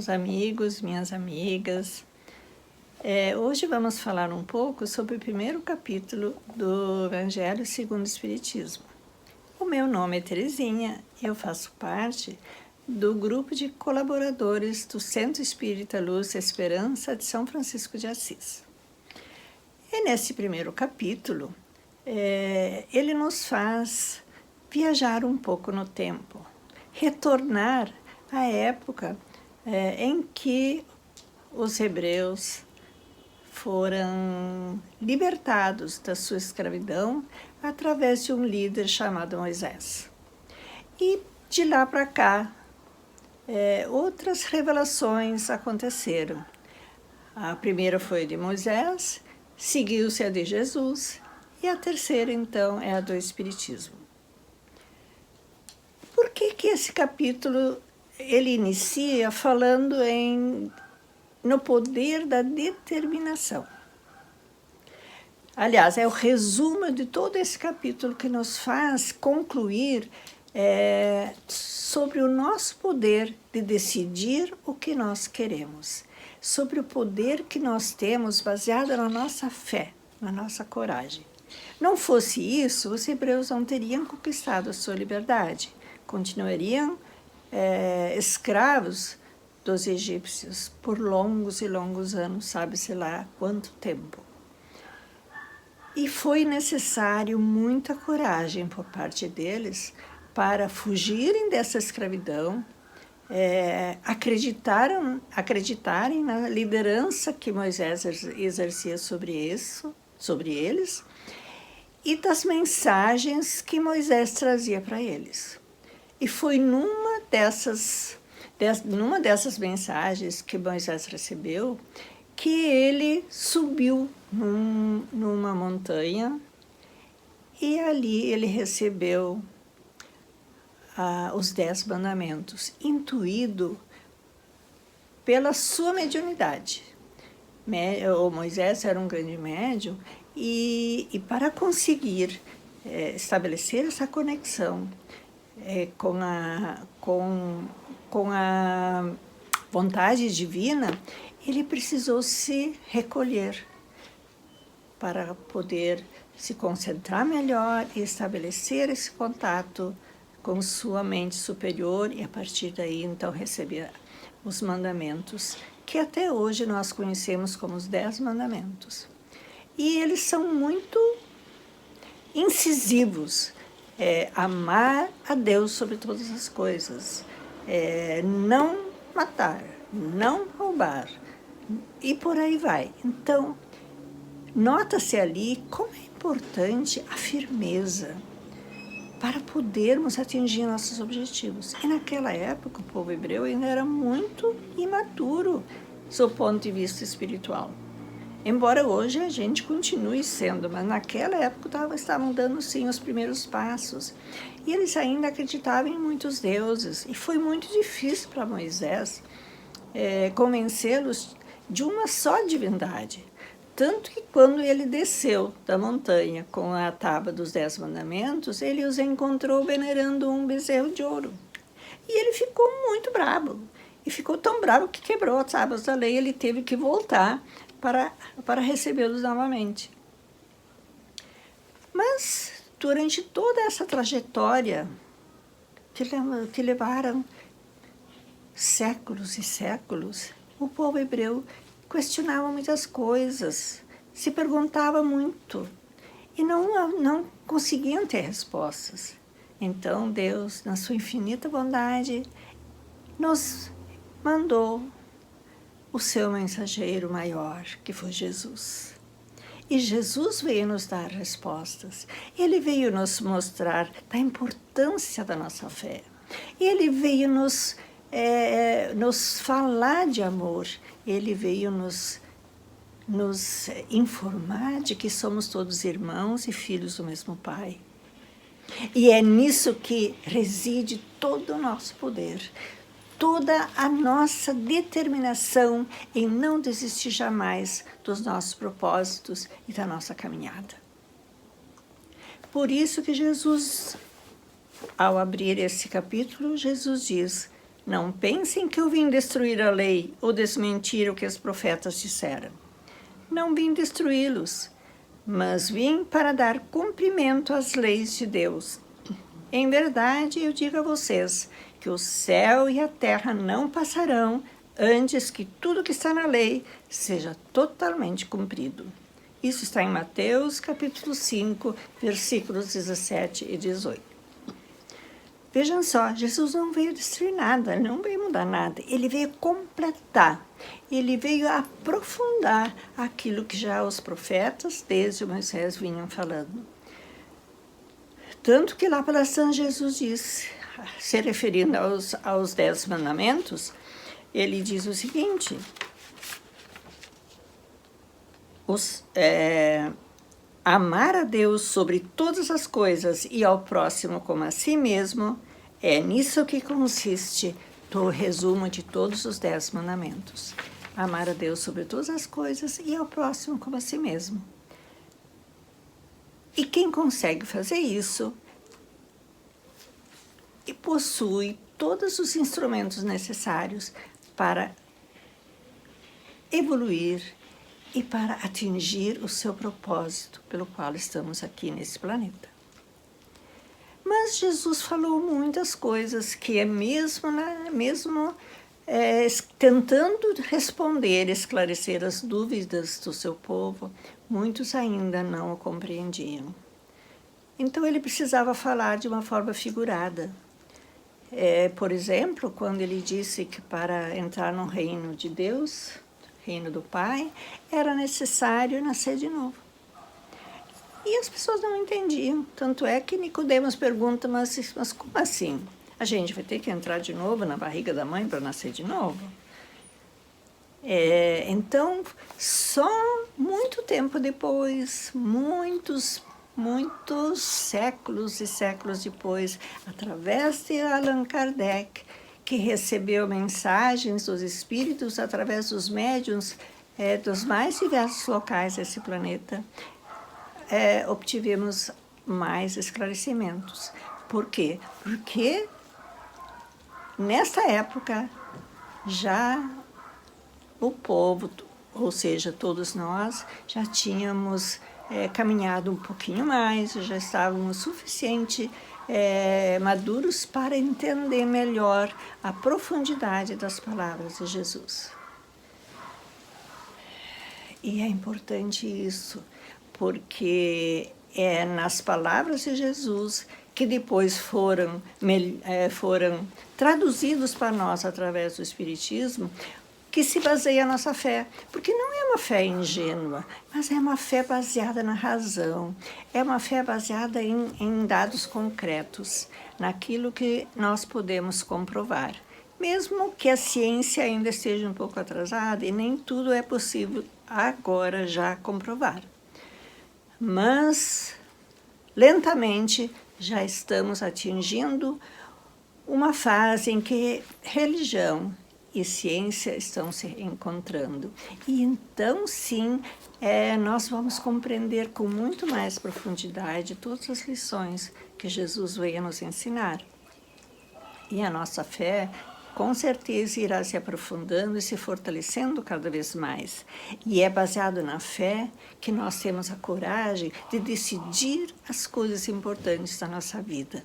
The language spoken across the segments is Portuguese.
meus amigos, minhas amigas. Hoje vamos falar um pouco sobre o primeiro capítulo do Evangelho segundo o Espiritismo. O meu nome é Terezinha e eu faço parte do grupo de colaboradores do Centro Espírita Luz e Esperança de São Francisco de Assis. E nesse primeiro capítulo, ele nos faz viajar um pouco no tempo, retornar à época em que os hebreus foram libertados da sua escravidão através de um líder chamado Moisés. E de lá para cá, outras revelações aconteceram. A primeira foi de Moisés, seguiu-se a de Jesus, e a terceira, então, é a do Espiritismo. Por que esse capítulo ele inicia falando no poder da determinação? Aliás, é o resumo de todo esse capítulo que nos faz concluir sobre o nosso poder de decidir o que nós queremos, sobre o poder que nós temos baseado na nossa fé, na nossa coragem. Não fosse isso, os hebreus não teriam conquistado a sua liberdade, continuariam escravos dos egípcios por longos e longos anos, sabe-se lá quanto tempo. E foi necessário muita coragem por parte deles para fugirem dessa escravidão, acreditarem na liderança que Moisés exercia sobre eles e das mensagens que Moisés trazia para eles. E foi numa dessas mensagens que Moisés recebeu que ele subiu numa montanha e ali ele recebeu os 10 mandamentos, intuído pela sua mediunidade. O Moisés era um grande médium e para conseguir estabelecer essa conexão com a vontade divina, ele precisou se recolher para poder se concentrar melhor e estabelecer esse contato com sua mente superior e a partir daí então receber os mandamentos que até hoje nós conhecemos como os 10 mandamentos. E eles são muito incisivos. Amar a Deus sobre todas as coisas, não matar, não roubar, e por aí vai. Então, nota-se ali como é importante a firmeza para podermos atingir nossos objetivos. E naquela época, o povo hebreu ainda era muito imaturo do ponto de vista espiritual. Embora hoje a gente continue sendo, mas naquela época estavam dando sim os primeiros passos. E eles ainda acreditavam em muitos deuses. E foi muito difícil para Moisés convencê-los de uma só divindade. Tanto que quando ele desceu da montanha com a tábua dos 10 mandamentos, ele os encontrou venerando um bezerro de ouro. E ele ficou muito bravo. E ficou tão bravo que quebrou as tábuas da lei. Ele teve que voltar para recebê-los novamente. Mas, durante toda essa trajetória, que levaram séculos e séculos, o povo hebreu questionava muitas coisas, se perguntava muito, e não conseguiam ter respostas. Então, Deus, na sua infinita bondade, nos mandou o seu mensageiro maior, que foi Jesus. E Jesus veio nos dar respostas. Ele veio nos mostrar da importância da nossa fé. Ele veio nos falar de amor. Ele veio nos informar de que somos todos irmãos e filhos do mesmo Pai. E é nisso que reside todo o nosso poder, toda a nossa determinação em não desistir jamais dos nossos propósitos e da nossa caminhada. Por isso que Jesus, ao abrir esse capítulo, Jesus diz: Não pensem que eu vim destruir a lei ou desmentir o que os profetas disseram. Não vim destruí-los, mas vim para dar cumprimento às leis de Deus. Em verdade, eu digo a vocês que o céu e a terra não passarão antes que tudo que está na lei seja totalmente cumprido. Isso está em Mateus, capítulo 5, versículos 17 e 18. Vejam só, Jesus não veio destruir nada, não veio mudar nada. Ele veio completar, ele veio aprofundar aquilo que já os profetas, desde Moisés, vinham falando. Tanto que lá para São Jesus diz, se referindo aos 10 mandamentos, ele diz o seguinte: amar a Deus sobre todas as coisas e ao próximo como a si mesmo, é nisso que consiste o resumo de todos os 10 mandamentos. Amar a Deus sobre todas as coisas e ao próximo como a si mesmo. E quem consegue fazer isso e possui todos os instrumentos necessários para evoluir e para atingir o seu propósito pelo qual estamos aqui nesse planeta. Mas Jesus falou muitas coisas que tentando responder, esclarecer as dúvidas do seu povo, muitos ainda não o compreendiam. Então ele precisava falar de uma forma figurada. Por exemplo, quando ele disse que para entrar no reino de Deus, reino do Pai, era necessário nascer de novo. E as pessoas não entendiam. Tanto é que Nicodemos pergunta, mas como assim? A gente vai ter que entrar de novo na barriga da mãe para nascer de novo? Então, só muito tempo depois, muitos séculos e séculos depois, através de Allan Kardec, que recebeu mensagens dos espíritos através dos médiuns dos mais diversos locais desse planeta, obtivemos mais esclarecimentos. Por quê? Porque nessa época já o povo, ou seja, todos nós, já tínhamos caminhado um pouquinho mais, já estávamos suficiente maduros para entender melhor a profundidade das palavras de Jesus. E é importante isso, porque é nas palavras de Jesus que depois foram traduzidos para nós através do Espiritismo, que se baseia a nossa fé. Porque não é uma fé ingênua, mas é uma fé baseada na razão, é uma fé baseada em dados concretos, naquilo que nós podemos comprovar. Mesmo que a ciência ainda esteja um pouco atrasada e nem tudo é possível agora já comprovar. Mas, lentamente, já estamos atingindo uma fase em que religião e ciência estão se encontrando. E então, sim, nós vamos compreender com muito mais profundidade todas as lições que Jesus veio nos ensinar. E a nossa fé, com certeza, irá se aprofundando e se fortalecendo cada vez mais. E é baseado na fé que nós temos a coragem de decidir as coisas importantes da nossa vida.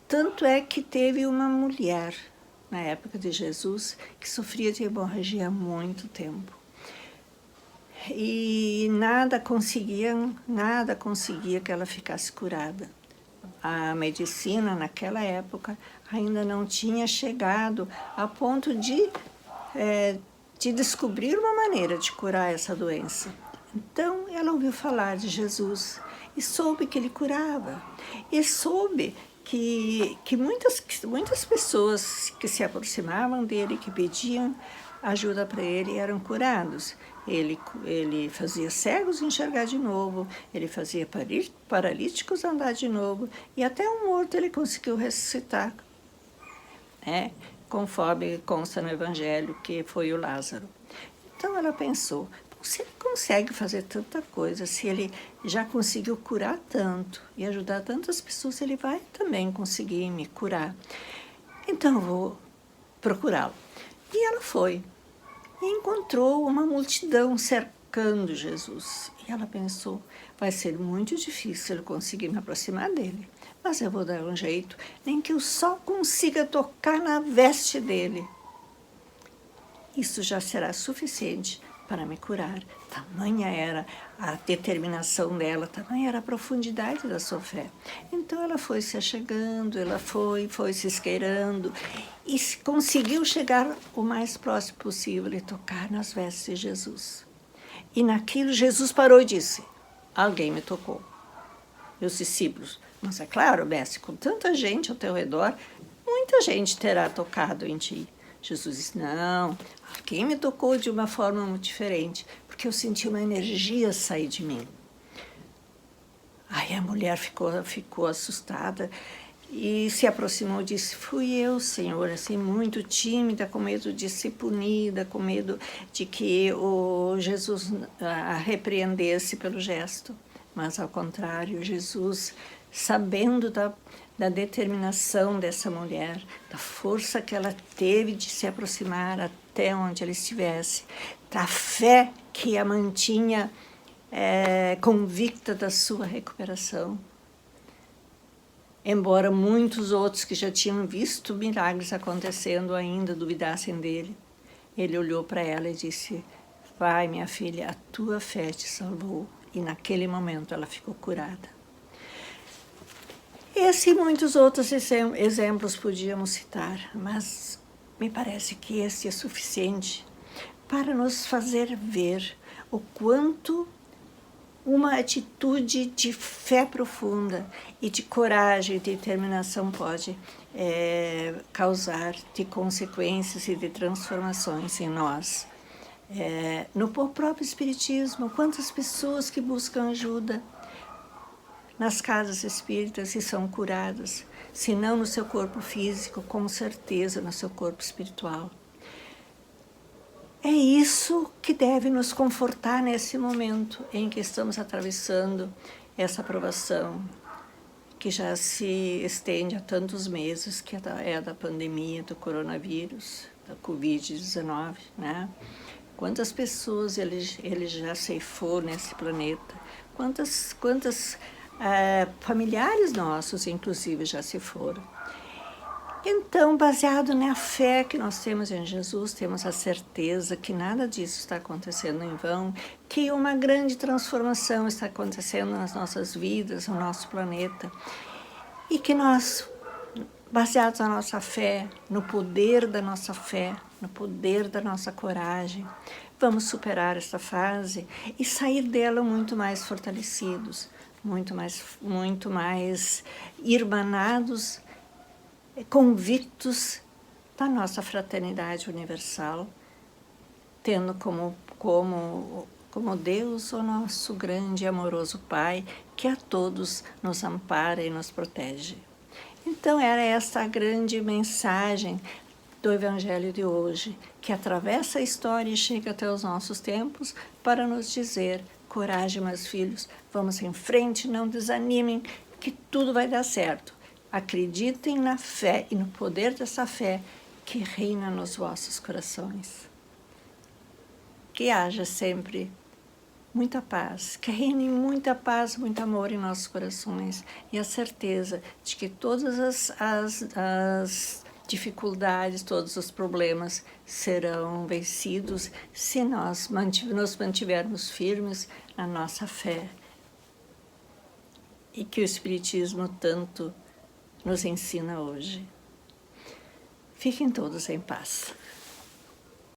Tanto é que teve uma mulher, na época de Jesus, que sofria de hemorragia há muito tempo. E nada conseguia que ela ficasse curada. A medicina, naquela época, ainda não tinha chegado a ponto de descobrir uma maneira de curar essa doença. Então, ela ouviu falar de Jesus e soube que ele curava. E soube que muitas pessoas que se aproximavam dele, que pediam ajuda para ele, eram curados. Ele fazia cegos enxergar de novo, ele fazia paralíticos andar de novo, e até um morto ele conseguiu ressuscitar, conforme consta no Evangelho, que foi o Lázaro. Então ela pensou, se ele consegue fazer tanta coisa, se ele já conseguiu curar tanto e ajudar tantas pessoas, ele vai também conseguir me curar. então eu vou procurá-lo. E ela foi. E encontrou uma multidão cercando Jesus. E ela pensou, vai ser muito difícil eu conseguir me aproximar dele, mas eu vou dar um jeito, nem que eu só consiga tocar na veste dele. Isso já será suficiente para me curar. Tamanha era a determinação dela, tamanha era a profundidade da sua fé. Então ela foi se achegando, ela foi se esgueirando e conseguiu chegar o mais próximo possível e tocar nas vestes de Jesus. E naquilo Jesus parou e disse, alguém me tocou. E os discípulos, mas é claro, mestre, com tanta gente ao teu redor, muita gente terá tocado em ti. Jesus disse, não, alguém me tocou de uma forma muito diferente, porque eu senti uma energia sair de mim. Aí a mulher ficou assustada e se aproximou e disse, fui eu, Senhor, assim, muito tímida, com medo de ser punida, com medo de que o Jesus a repreendesse pelo gesto. Mas, ao contrário, Jesus, sabendo da determinação dessa mulher, da força que ela teve de se aproximar até onde ela estivesse, da fé que a mantinha convicta da sua recuperação. Embora muitos outros que já tinham visto milagres acontecendo ainda duvidassem dele, ele olhou para ela e disse, vai, minha filha, a tua fé te salvou. E naquele momento ela ficou curada. Esse e muitos outros exemplos podíamos citar, mas me parece que esse é suficiente para nos fazer ver o quanto uma atitude de fé profunda e de coragem e determinação pode causar de consequências e de transformações em nós. No próprio Espiritismo, quantas pessoas que buscam ajuda nas casas espíritas e são curadas, se não no seu corpo físico, com certeza no seu corpo espiritual. É isso que deve nos confortar nesse momento em que estamos atravessando essa provação, que já se estende há tantos meses, que é da pandemia do coronavírus, da Covid-19, né? Quantas pessoas ele já ceifou nesse planeta, quantas familiares nossos, inclusive, já se foram. Então, baseado na fé que nós temos em Jesus, temos a certeza que nada disso está acontecendo em vão, que uma grande transformação está acontecendo nas nossas vidas, no nosso planeta, e que nós, baseados na nossa fé, no poder da nossa fé, no poder da nossa coragem, vamos superar esta fase e sair dela muito mais fortalecidos, muito mais irmanados, convictos da nossa fraternidade universal, tendo como Deus o nosso grande e amoroso Pai, que a todos nos ampara e nos protege. Então era esta a grande mensagem do Evangelho de hoje, que atravessa a história e chega até os nossos tempos para nos dizer, coragem, meus filhos, vamos em frente, não desanimem, que tudo vai dar certo. Acreditem na fé e no poder dessa fé que reina nos vossos corações. Que haja sempre muita paz, que reine muita paz, muito amor em nossos corações e a certeza de que todas as dificuldades, todos os problemas serão vencidos se nós nos mantivermos firmes na nossa fé e que o Espiritismo tanto nos ensina hoje. Fiquem todos em paz.